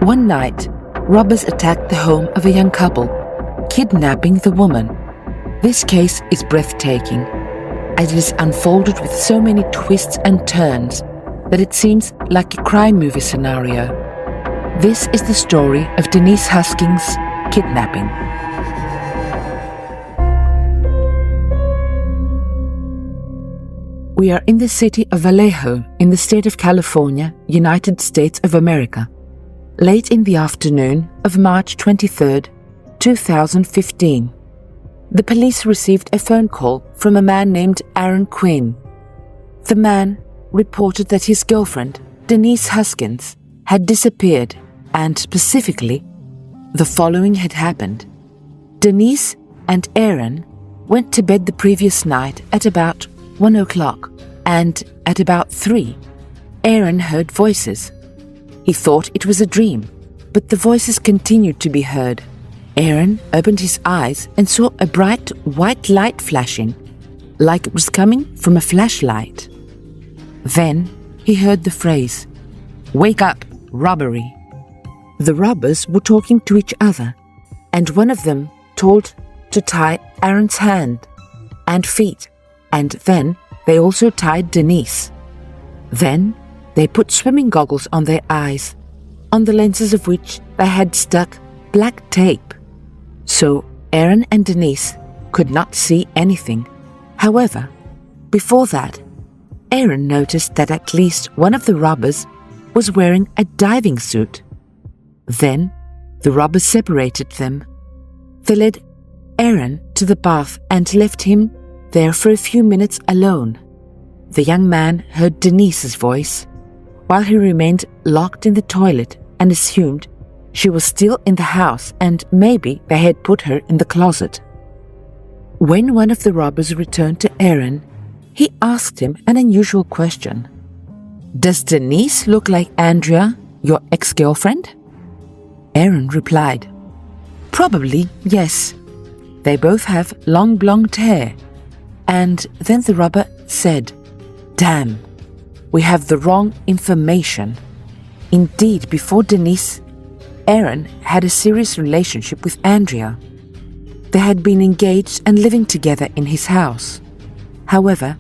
One night, robbers attacked the home of a young couple, kidnapping the woman. This case is breathtaking, as it is unfolded with so many twists and turns that it seems like a crime movie scenario. This is the story of Denise Huskins' kidnapping. We are in the city of Vallejo in the state of California, United States of America, late in the afternoon of March 23rd, 2015. The police received a phone call from a man named Aaron Quinn. The man reported that his girlfriend, Denise Huskins, had disappeared, and specifically, the following had happened. Denise and Aaron went to bed the previous night at about 1 o'clock, and at about 3, Aaron heard voices. He thought it was a dream, but the voices continued to be heard. Aaron opened his eyes and saw a bright white light flashing, like it was coming from a flashlight. Then he heard the phrase, "Wake up, robbery." The robbers were talking to each other, and one of them told to tie Aaron's hand and feet, and then they also tied Denise. Then they put swimming goggles on their eyes, on the lenses of which they had stuck black tape. So Aaron and Denise could not see anything. However, before that, Aaron noticed that at least one of the robbers was wearing a diving suit. Then the robbers separated them. They led Aaron to the bath and left him there for a few minutes alone. The young man heard Denise's voice, while he remained locked in the toilet and assumed she was still in the house and maybe they had put her in the closet. When one of the robbers returned to Aaron, he asked him an unusual question. "Does Denise look like Andrea, your ex-girlfriend?" Aaron replied, "Probably, yes. They both have long blonde hair." And then the robber said, "Damn, we have the wrong information." Indeed, before Denise, Aaron had a serious relationship with Andrea. They had been engaged and living together in his house. However,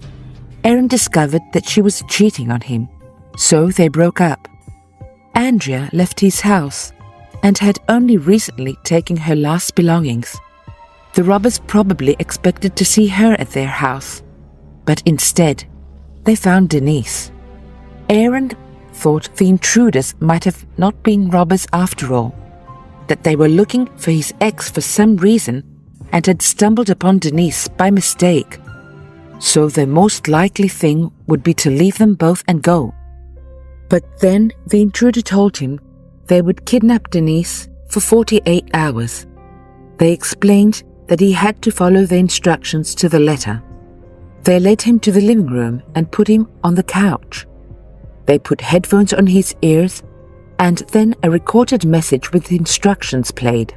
Aaron discovered that she was cheating on him, so they broke up. Andrea left his house and had only recently taken her last belongings. The robbers probably expected to see her at their house, but instead, they found Denise. Aaron thought the intruders might have not been robbers after all, that they were looking for his ex for some reason and had stumbled upon Denise by mistake. So the most likely thing would be to leave them both and go. But then the intruder told him they would kidnap Denise for 48 hours. They explained that he had to follow the instructions to the letter. They led him to the living room and put him on the couch. They put headphones on his ears, and then a recorded message with instructions played.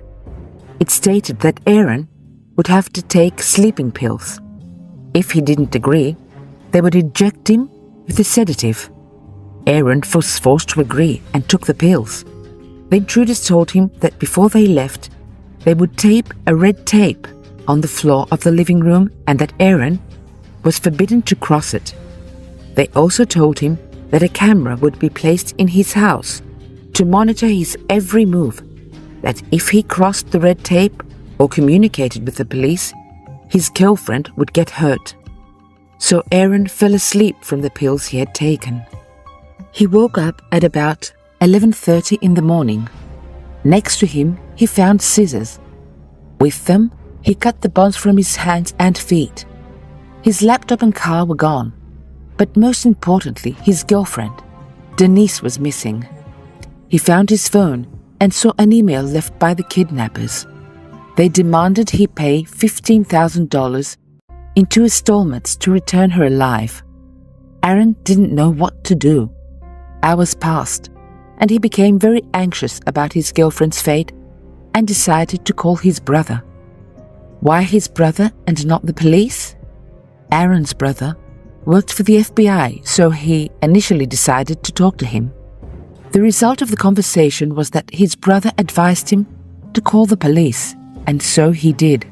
It stated that Aaron would have to take sleeping pills. If he didn't agree, they would inject him with a sedative. Aaron was forced to agree and took the pills. The intruders told him that before they left, they would tape a red tape on the floor of the living room and that Aaron was forbidden to cross it. They also told him that a camera would be placed in his house to monitor his every move, that if he crossed the red tape or communicated with the police, his girlfriend would get hurt. So Aaron fell asleep from the pills he had taken. He woke up at about 11:30 in the morning. Next to him, he found scissors. With them, he cut the bonds from his hands and feet. His laptop and car were gone, but most importantly, his girlfriend, Denise, was missing. He found his phone and saw an email left by the kidnappers. They demanded he pay $15,000 in 2 installments to return her alive. Aaron didn't know what to do. Hours passed, and he became very anxious about his girlfriend's fate and decided to call his brother. Why his brother and not the police? Aaron's brother worked for the FBI, so he initially decided to talk to him. The result of the conversation was that his brother advised him to call the police, and so he did.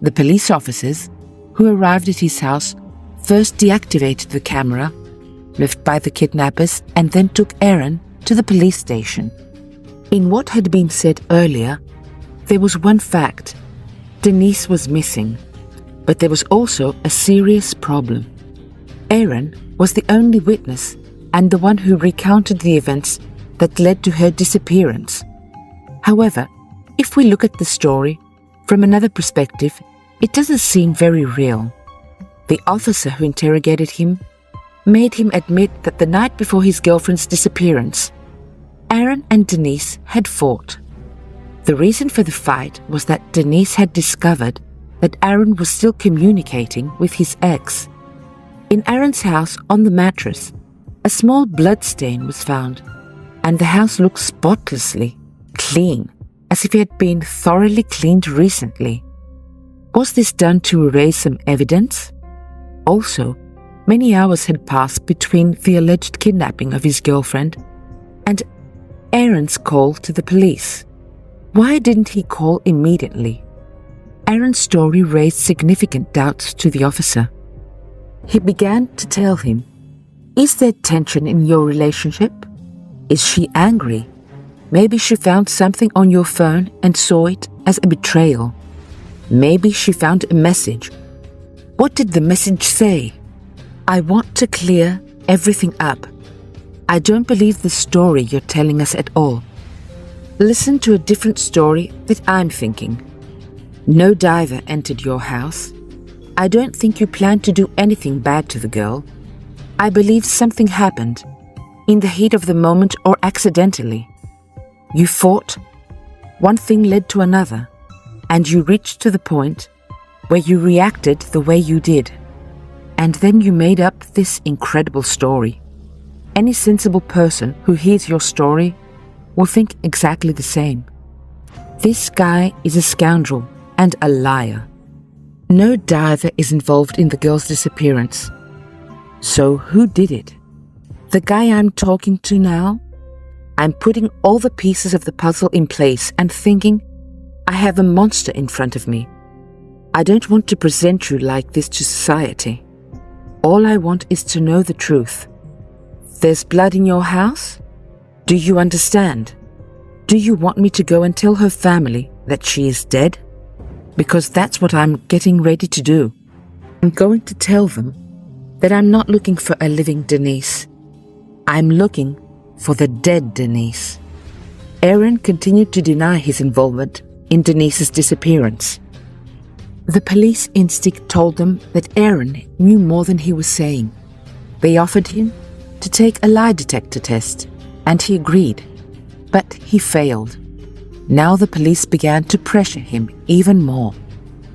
The police officers, who arrived at his house, first deactivated the camera left by the kidnappers and then took Aaron to the police station. In what had been said earlier, there was one fact: Denise was missing, but there was also a serious problem. Aaron was the only witness and the one who recounted the events that led to her disappearance. However, if we look at the story from another perspective, it doesn't seem very real. The officer who interrogated him made him admit that the night before his girlfriend's disappearance, Aaron and Denise had fought. The reason for the fight was that Denise had discovered that Aaron was still communicating with his ex. In Aaron's house, on the mattress, a small blood stain was found, and the house looked spotlessly clean, as if it had been thoroughly cleaned recently. Was this done to erase some evidence? Also, many hours had passed between the alleged kidnapping of his girlfriend and Aaron's call to the police. Why didn't he call immediately? Aaron's story raised significant doubts to the officer. He began to tell him, "Is there tension in your relationship? Is she angry? Maybe she found something on your phone and saw it as a betrayal. Maybe she found a message. What did the message say? I want to clear everything up. I don't believe the story you're telling us at all. Listen to a different story that I'm thinking. No diver entered your house. I don't think you planned to do anything bad to the girl. I believe something happened, in the heat of the moment or accidentally. You fought, one thing led to another, and you reached to the point where you reacted the way you did. And then you made up this incredible story. Any sensible person who hears your story will think exactly the same. This guy is a scoundrel and a liar. No diver is involved in the girl's disappearance. So who did it? The guy I'm talking to now? I'm putting all the pieces of the puzzle in place and thinking, I have a monster in front of me. I don't want to present you like this to society. All I want is to know the truth. There's blood in your house? Do you understand? Do you want me to go and tell her family that she is dead? Because that's what I'm getting ready to do. I'm going to tell them that I'm not looking for a living Denise. I'm looking for the dead Denise. Aaron continued to deny his involvement in Denise's disappearance. The police instinct told them that Aaron knew more than he was saying. They offered him to take a lie detector test, and he agreed, but he failed. Now the police began to pressure him even more.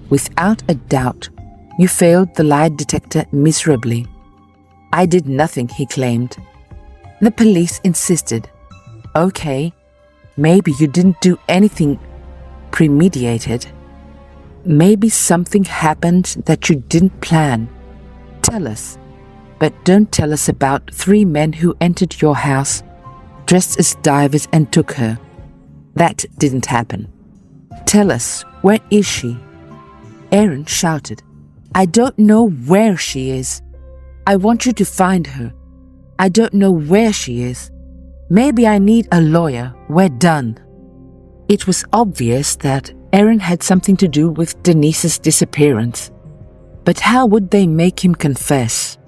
Without a doubt, you failed the lie detector miserably. I did nothing, he claimed. The police insisted. Okay, maybe you didn't do anything premeditated. Maybe something happened that you didn't plan. Tell us, but don't tell us about 3 men who entered your house, dressed as divers and took her. That didn't happen. Tell us, where is she? Aaron shouted, I don't know where she is. I want you to find her. I don't know where she is. Maybe I need a lawyer. We're done. It was obvious that Aaron had something to do with Denise's disappearance. But how would they make him confess?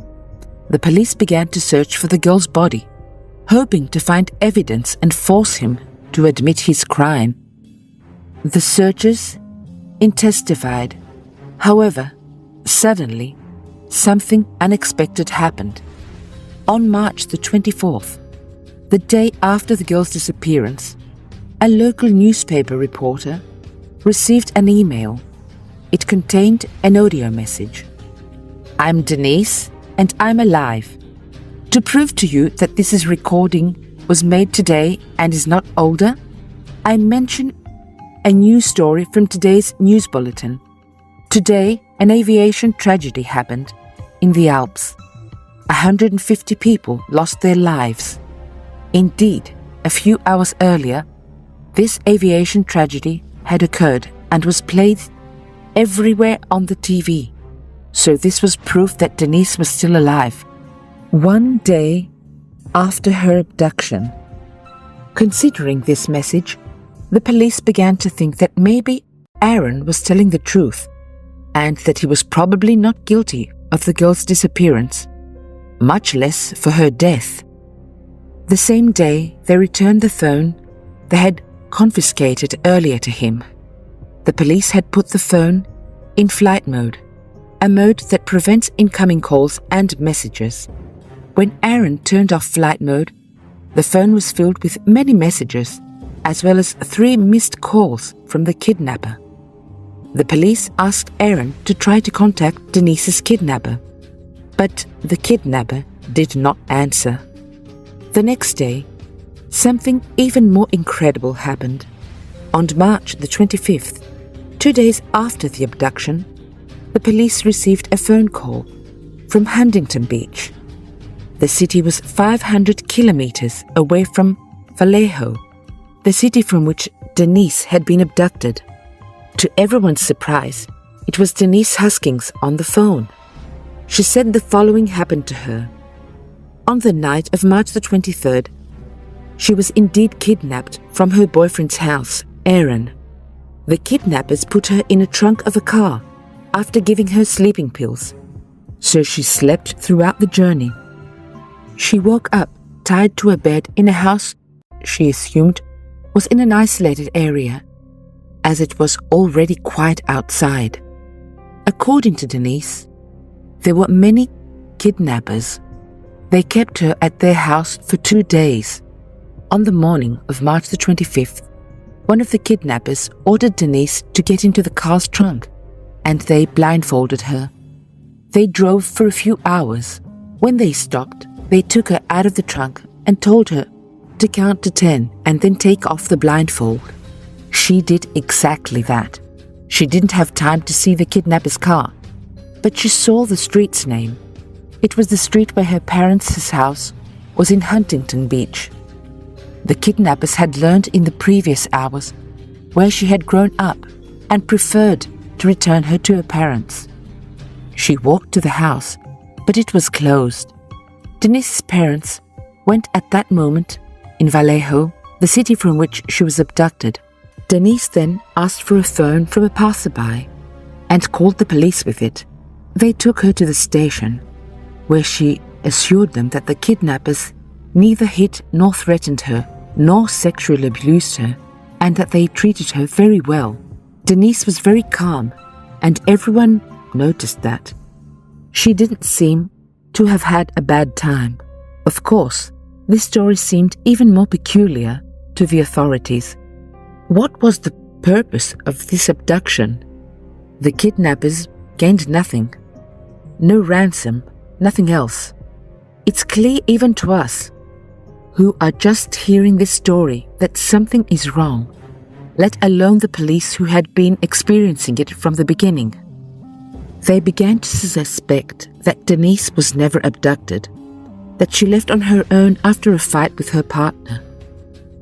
The police began to search for the girl's body, hoping to find evidence and force him to admit his crime. The searchers intensified. However, suddenly, something unexpected happened. On March the 24th, the day after the girl's disappearance, a local newspaper reporter received an email. It contained an audio message. I'm Denise, and I'm alive. To prove to you that this recording was made today and is not older, I mention a news story from today's news bulletin. Today, an aviation tragedy happened in the Alps. 150 people lost their lives. Indeed, a few hours earlier, this aviation tragedy had occurred and was played everywhere on the TV. So this was proof that Denise was still alive. One day after her abduction. Considering this message, the police began to think that maybe Aaron was telling the truth and that he was probably not guilty of the girl's disappearance, much less for her death. The same day, they returned the phone they had confiscated earlier to him. The police had put the phone in flight mode, a mode that prevents incoming calls and messages. When Aaron turned off flight mode, the phone was filled with many messages, as well as 3 missed calls from the kidnapper. The police asked Aaron to try to contact Denise's kidnapper, but the kidnapper did not answer. The next day, something even more incredible happened. On March the 25th, 2 days after the abduction, the police received a phone call from Huntington Beach. The city was 500 kilometers away from Vallejo, the city from which Denise had been abducted. To everyone's surprise, it was Denise Huskins on the phone. She said the following happened to her. On the night of March the 23rd, she was indeed kidnapped from her boyfriend's house, Aaron. The kidnappers put her in a trunk of a car after giving her sleeping pills, so she slept throughout the journey. She woke up tied to a bed in a house she assumed was in an isolated area, as it was already quiet outside. According to Denise, there were many kidnappers. They kept her at their house for 2 days. On the morning of March the 25th, one of the kidnappers ordered Denise to get into the car's trunk, and they blindfolded her. They drove for a few hours. When they stopped, they took her out of the trunk and told her to count to 10 and then take off the blindfold. She did exactly that. She didn't have time to see the kidnapper's car, but she saw the street's name. It was the street where her parents' house was in Huntington Beach. The kidnappers had learned in the previous hours where she had grown up and preferred to return her to her parents. She walked to the house, but it was closed. Denise's parents went at that moment in Vallejo, the city from which she was abducted. Denise then asked for a phone from a passerby and called the police with it. They took her to the station, where she assured them that the kidnappers neither hit nor threatened her, nor sexually abused her, and that they treated her very well. Denise was very calm, and everyone noticed that. She didn't seem to have had a bad time. Of course, this story seemed even more peculiar to the authorities. What was the purpose of this abduction? The kidnappers gained nothing. No ransom, nothing else. It's clear even to us, who are just hearing this story, that something is wrong, let alone the police who had been experiencing it from the beginning. They began to suspect that Denise was never abducted, that she left on her own after a fight with her partner.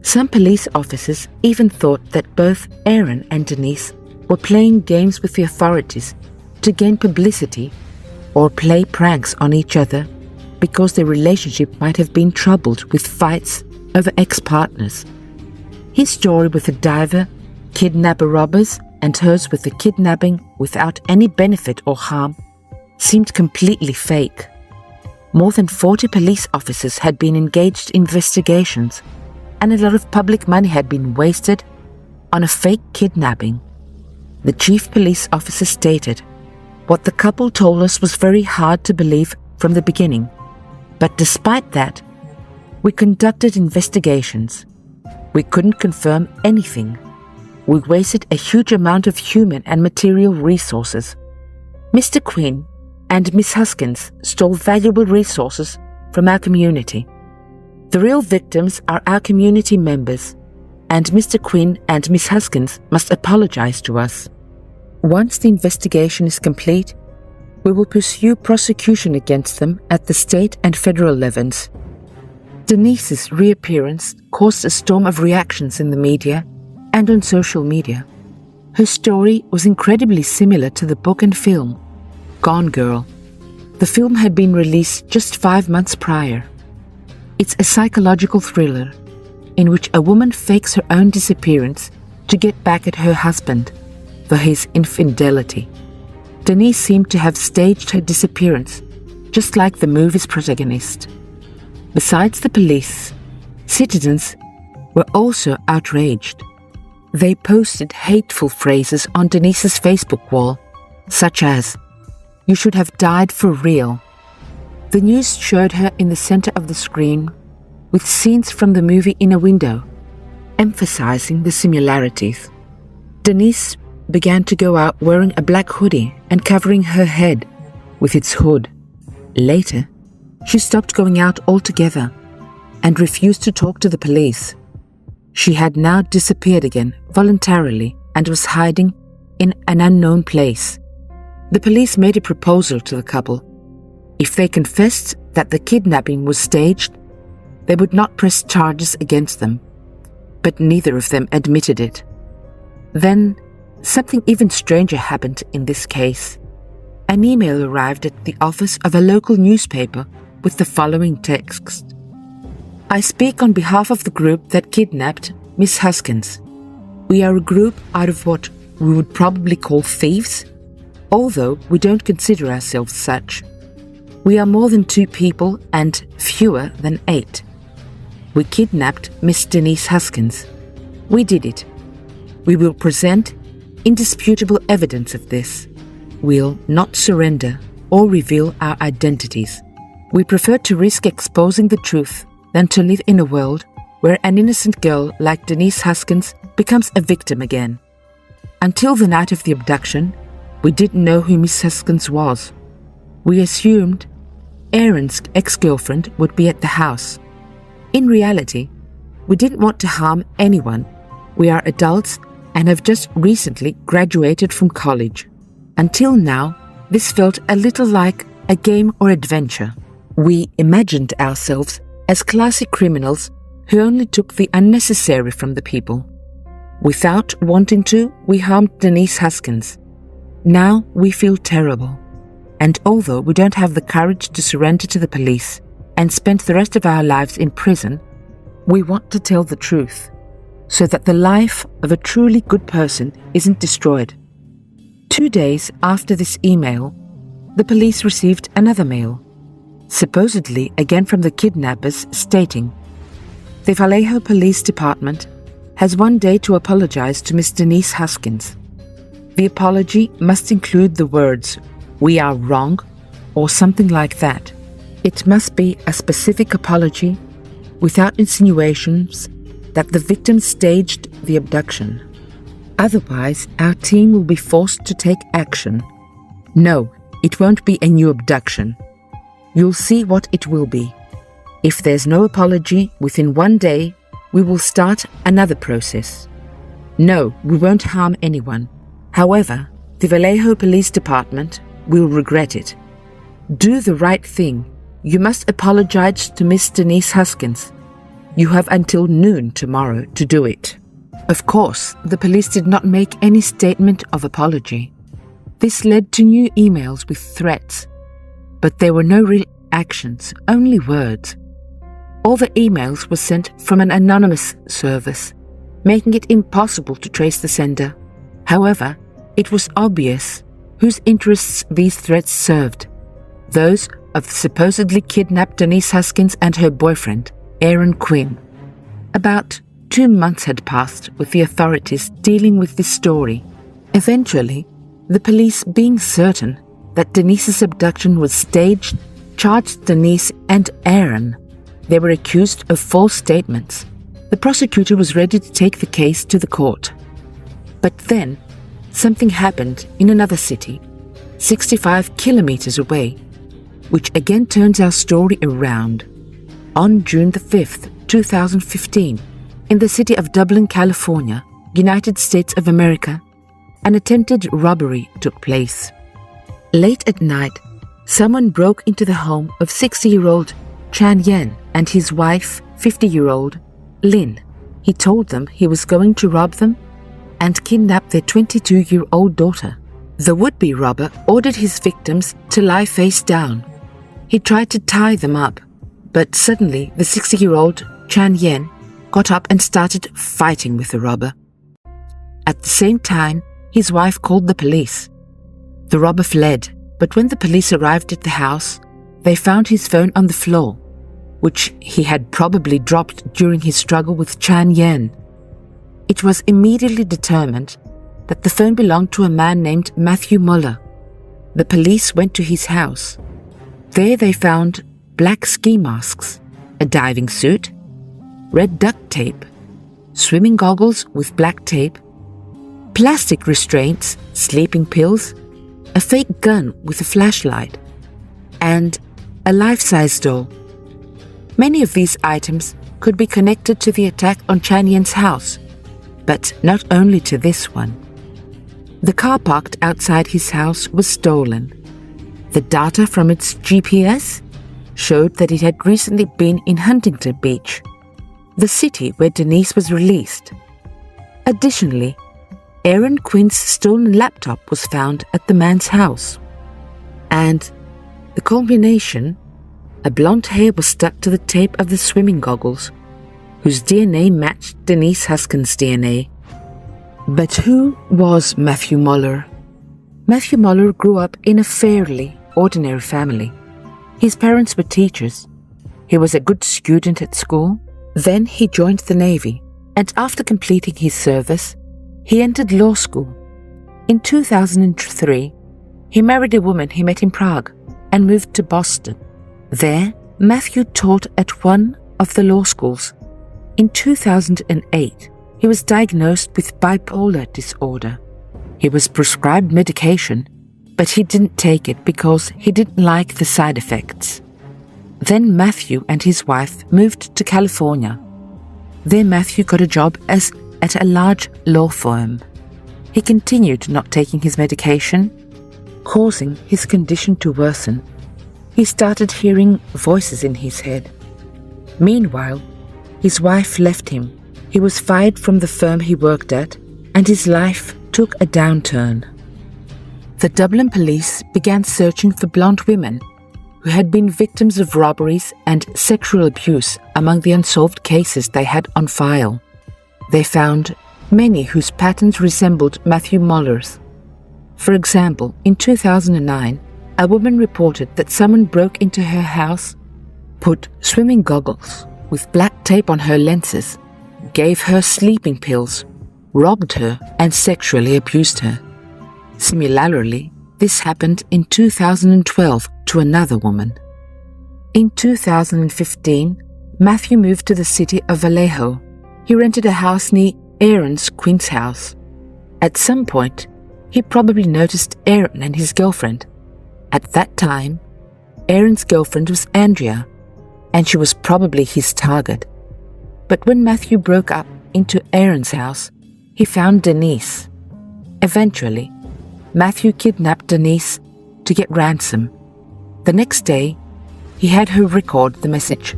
Some police officers even thought that both Aaron and Denise were playing games with the authorities to gain publicity or play pranks on each other because their relationship might have been troubled with fights over ex-partners. His story with the diver, kidnapper robbers, and hers with the kidnapping without any benefit or harm seemed completely fake. More than 40 police officers had been engaged in investigations, and a lot of public money had been wasted on a fake kidnapping. The chief police officer stated, "What the couple told us was very hard to believe from the beginning. But despite that, we conducted investigations. We couldn't confirm anything. We wasted a huge amount of human and material resources. Mr. Quinn and Miss Huskins stole valuable resources from our community. The real victims are our community members, and Mr. Quinn and Miss Huskins must apologize to us. Once the investigation is complete, we will pursue prosecution against them at the state and federal levels." Denise's reappearance caused a storm of reactions in the media and on social media. Her story was incredibly similar to the book and film, Gone Girl. The film had been released just 5 months prior. It's a psychological thriller in which a woman fakes her own disappearance to get back at her husband for his infidelity. Denise seemed to have staged her disappearance, just like the movie's protagonist. Besides the police, citizens were also outraged. They posted hateful phrases on Denise's Facebook wall, such as, "You should have died for real." The news showed her in the center of the screen with scenes from the movie in a window, emphasizing the similarities. Denise began to go out wearing a black hoodie and covering her head with its hood. Later, she stopped going out altogether and refused to talk to the police. She had now disappeared again voluntarily and was hiding in an unknown place. The police made a proposal to the couple. If they confessed that the kidnapping was staged, they would not press charges against them, but neither of them admitted it. Then, something even stranger happened in this case. An email arrived at the office of a local newspaper with the following text. "I speak on behalf of the group that kidnapped Miss Huskins. We are a group out of what we would probably call thieves, although we don't consider ourselves such. We are more than 2 people and fewer than 8. We kidnapped Miss Denise Huskins. We did it. We will present indisputable evidence of this. We'll not surrender or reveal our identities. We prefer to risk exposing the truth than to live in a world where an innocent girl like Denise Huskins becomes a victim again. Until the night of the abduction, we didn't know who Miss Huskins was. We assumed Aaron's ex-girlfriend would be at the house. In reality, we didn't want to harm anyone. We are adults and have just recently graduated from college. Until now, this felt a little like a game or adventure. We imagined ourselves as classy criminals who only took the unnecessary from the people. Without wanting to, we harmed Denise Huskins. Now we feel terrible. And although we don't have the courage to surrender to the police and spend the rest of our lives in prison, we want to tell the truth, so that the life of a truly good person isn't destroyed. 2 days after this email, the police received another mail, supposedly again from the kidnappers, stating, "The Vallejo Police Department has 1 day to apologize to Miss Denise Huskins. The apology must include the words, 'We are wrong,' or something like that. It must be a specific apology without insinuations that the victim staged the abduction. Otherwise, our team will be forced to take action. No, it won't be a new abduction. You'll see what it will be. If there's no apology within 1 day, we will start another process. No, we won't harm anyone. However, the Vallejo Police Department will regret it. Do the right thing. You must apologize to Miss Denise Huskins. You have until noon tomorrow to do it." Of course, the police did not make any statement of apology. This led to new emails with threats, but there were no real actions, only words. All the emails were sent from an anonymous service, making it impossible to trace the sender. However, it was obvious whose interests these threats served: those of the supposedly kidnapped Denise Huskins and her boyfriend, Aaron Quinn. About 2 months had passed with the authorities dealing with this story. Eventually, the police, being certain that Denise's abduction was staged, charged Denise and Aaron. They were accused of false statements. The prosecutor was ready to take the case to the court. But then, something happened in another city, 65 kilometers away, which again turns our story around. On June the 5th, 2015, in the city of Dublin, California, United States of America, an attempted robbery took place. Late at night, someone broke into the home of 60-year-old Chan Yen and his wife, 50-year-old Lynn. He told them he was going to rob them and kidnap their 22-year-old daughter. The would-be robber ordered his victims to lie face down. He tried to tie them up, but suddenly the 60-year-old Chan Yen got up and started fighting with the robber. At the same time, his wife called the police. The robber fled, but when the police arrived at the house, they found his phone on the floor, which he had probably dropped during his struggle with Chan Yen. It was immediately determined that the phone belonged to a man named Matthew Muller. The police went to his house. There they found black ski masks, a diving suit, red duct tape, swimming goggles with black tape, plastic restraints, sleeping pills, a fake gun with a flashlight, and a life-size doll. Many of these items could be connected to the attack on Chan Yen's house, but not only to this one. The car parked outside his house was stolen. The data from its GPS showed that it had recently been in Huntington Beach, the city where Denise was released. Additionally, Aaron Quinn's stolen laptop was found at the man's house. And the culmination, a blonde hair was stuck to the tape of the swimming goggles, whose DNA matched Denise Huskins' DNA. But who was Matthew Muller? Matthew Muller grew up in a fairly ordinary family. His parents were teachers. He was a good student at school. Then he joined the Navy, and after completing his service, he entered law school. In 2003, he married a woman he met in Prague and moved to Boston. There, Matthew taught at one of the law schools. In 2008, he was diagnosed with bipolar disorder. He was prescribed medication, but he didn't take it because he didn't like the side effects. Then Matthew and his wife moved to California. There Matthew got a job at a large law firm. He continued not taking his medication, causing his condition to worsen. He started hearing voices in his head. Meanwhile, his wife left him. He was fired from the firm he worked at, and his life took a downturn. The Dublin police began searching for blonde women who had been victims of robberies and sexual abuse among the unsolved cases they had on file. They found many whose patterns resembled Matthew Muller's. For example, in 2009, a woman reported that someone broke into her house, put swimming goggles with black tape on her lenses, gave her sleeping pills, robbed her, and sexually abused her. Similarly, this happened in 2012 to another woman. In 2015, Matthew moved to the city of Vallejo. He rented a house near Aaron Quinn's house. At some point, he probably noticed Aaron and his girlfriend. At that time, Aaron's girlfriend was Andrea, and she was probably his target. But when Matthew broke up into Aaron's house, he found Denise. Eventually, Matthew kidnapped Denise to get ransom. The next day, he had her record the message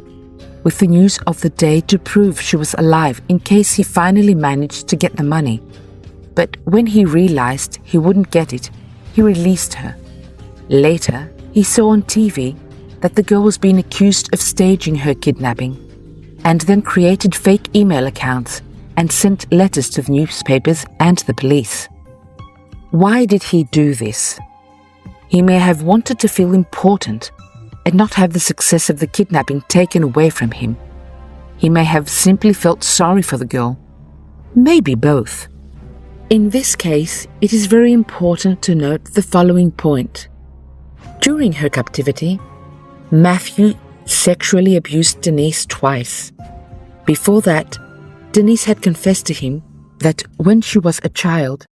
with the news of the day to prove she was alive in case he finally managed to get the money. But when he realized he wouldn't get it, he released her. Later, he saw on TV that the girl was being accused of staging her kidnapping, and then created fake email accounts and sent letters to the newspapers and the police. Why did he do this? He may have wanted to feel important and not have the success of the kidnapping taken away from him. He may have simply felt sorry for the girl. Maybe both. In this case, it is very important to note the following point. During her captivity, Matthew sexually abused Denise twice. Before that, Denise had confessed to him that when she was a child,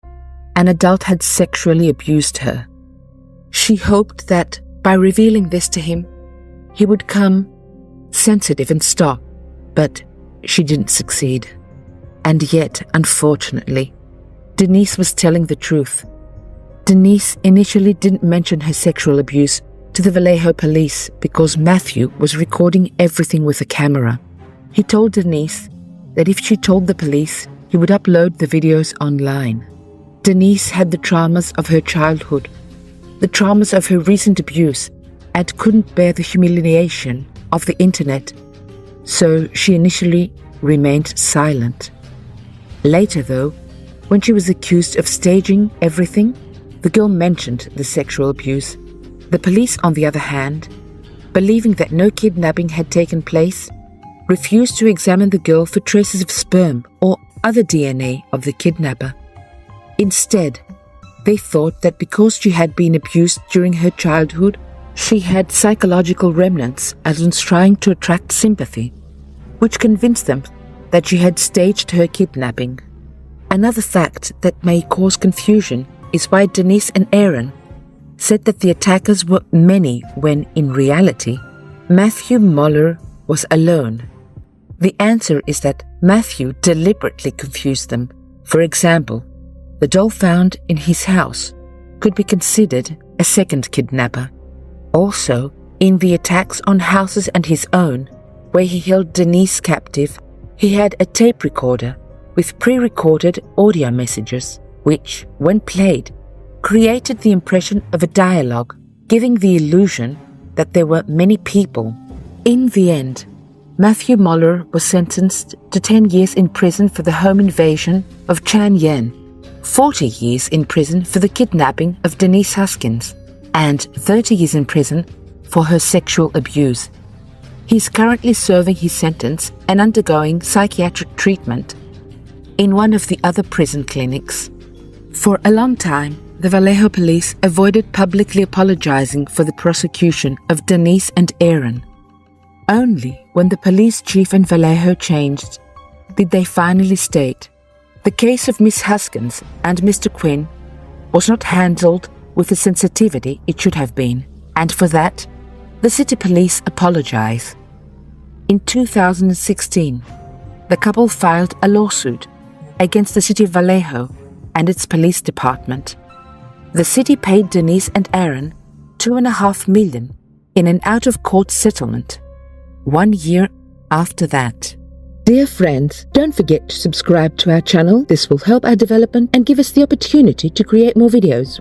an adult had sexually abused her. She hoped that by revealing this to him, he would become sensitive and stop, but she didn't succeed. And yet, unfortunately, Denise was telling the truth. Denise initially didn't mention her sexual abuse to to the Vallejo police because Matthew was recording everything with a camera. He told Denise that if she told the police, he would upload the videos online. Denise had the traumas of her childhood, the traumas of her recent abuse, and couldn't bear the humiliation of the internet, so she initially remained silent. Later, though, when she was accused of staging everything, the girl mentioned the sexual abuse. The police, on the other hand, believing that no kidnapping had taken place, refused to examine the girl for traces of sperm or other DNA of the kidnapper. Instead, they thought that because she had been abused during her childhood, she had psychological remnants as in trying to attract sympathy, which convinced them that she had staged her kidnapping. Another fact that may cause confusion is why Denise and Aaron said that the attackers were many when, in reality, Matthew Moller was alone. The answer is that Matthew deliberately confused them. For example, the doll found in his house could be considered a second kidnapper. Also, in the attacks on houses and his own, where he held Denise captive, he had a tape recorder with pre-recorded audio messages, which, when played, created the impression of a dialogue, giving the illusion that there were many people. In the end, Matthew Moller was sentenced to 10 years in prison for the home invasion of Chan Yen, 40 years in prison for the kidnapping of Denise Huskins, and 30 years in prison for her sexual abuse. He is currently serving his sentence and undergoing psychiatric treatment in one of the other prison clinics. For a long time, the Vallejo police avoided publicly apologizing for the prosecution of Denise and Aaron. Only when the police chief in Vallejo changed did they finally state the case of Miss Huskins and Mr. Quinn was not handled with the sensitivity it should have been, and for that, the city police apologize. In 2016, the couple filed a lawsuit against the city of Vallejo and its police department. The city paid Denise and Aaron $2.5 million in an out-of-court settlement 1 year after that. Dear friends, don't forget to subscribe to our channel. This will help our development and give us the opportunity to create more videos.